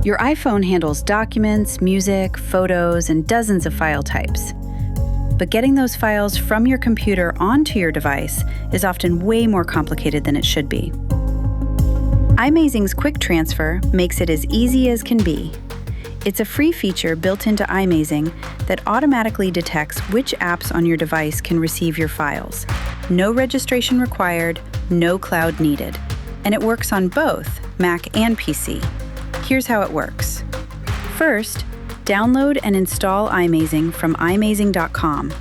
Your iPhone handles documents, music, photos, and dozens of file types. But getting those files from your computer onto your device is often way more complicated than it should be. iMazing's Quick Transfer makes it as easy as can be. It's a free feature built into iMazing that automatically detects which apps on your device can receive your files. No registration required, no cloud needed. And it works on both Mac and PC. Here's how it works. First, download and install iMazing from iMazing.com.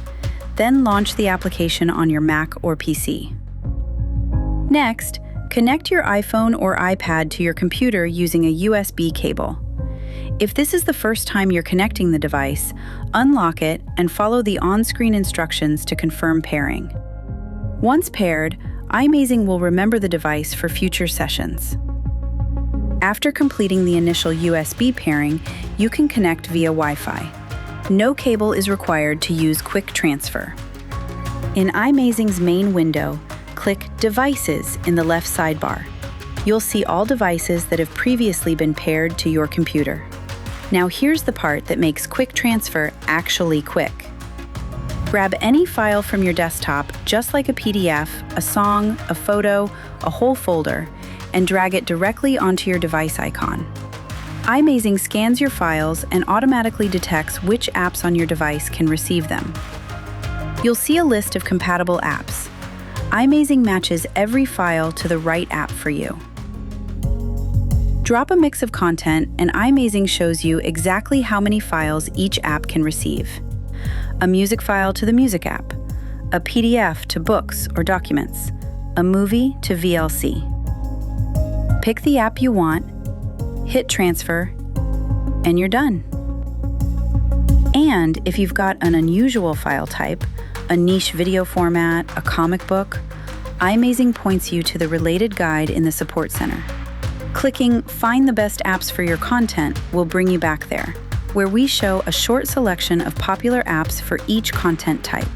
Then launch the application on your Mac or PC. Next, connect your iPhone or iPad to your computer using a USB cable. If this is the first time you're connecting the device, unlock it and follow the on-screen instructions to confirm pairing. Once paired, iMazing will remember the device for future sessions. After completing the initial USB pairing, you can connect via Wi-Fi. No cable is required to use Quick Transfer. In iMazing's main window, click Devices in the left sidebar. You'll see all devices that have previously been paired to your computer. Now here's the part that makes Quick Transfer actually quick. Grab any file from your desktop, just like a PDF, a song, a photo, a whole folder, and drag it directly onto your device icon. iMazing scans your files and automatically detects which apps on your device can receive them. You'll see a list of compatible apps. iMazing matches every file to the right app for you. Drop a mix of content and iMazing shows you exactly how many files each app can receive. A music file to the music app, a PDF to books or documents, a movie to VLC. Pick the app you want, hit transfer, and you're done. And if you've got an unusual file type, a niche video format, a comic book, iMazing points you to the related guide in the Support Center. Clicking Find the Best Apps for Your Content will bring you back there, where we show a short selection of popular apps for each content type.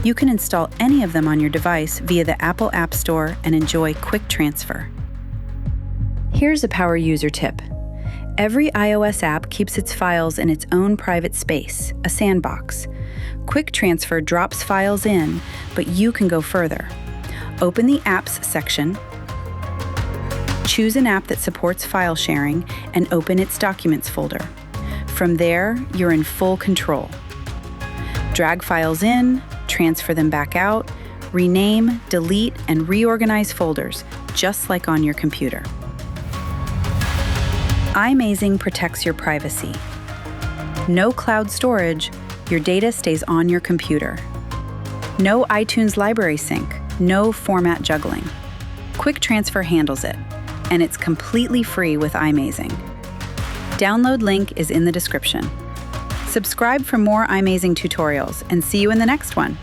You can install any of them on your device via the Apple App Store and enjoy Quick Transfer. Here's a power user tip. Every iOS app keeps its files in its own private space, a sandbox. Quick Transfer drops files in, but you can go further. Open the Apps section, choose an app that supports file sharing, and open its Documents folder. From there, you're in full control. Drag files in, transfer them back out, rename, delete, and reorganize folders, just like on your computer. iMazing protects your privacy. No cloud storage, your data stays on your computer. No iTunes library sync, no format juggling. Quick Transfer handles it, and it's completely free with iMazing. Download link is in the description. Subscribe for more iMazing tutorials, and see you in the next one.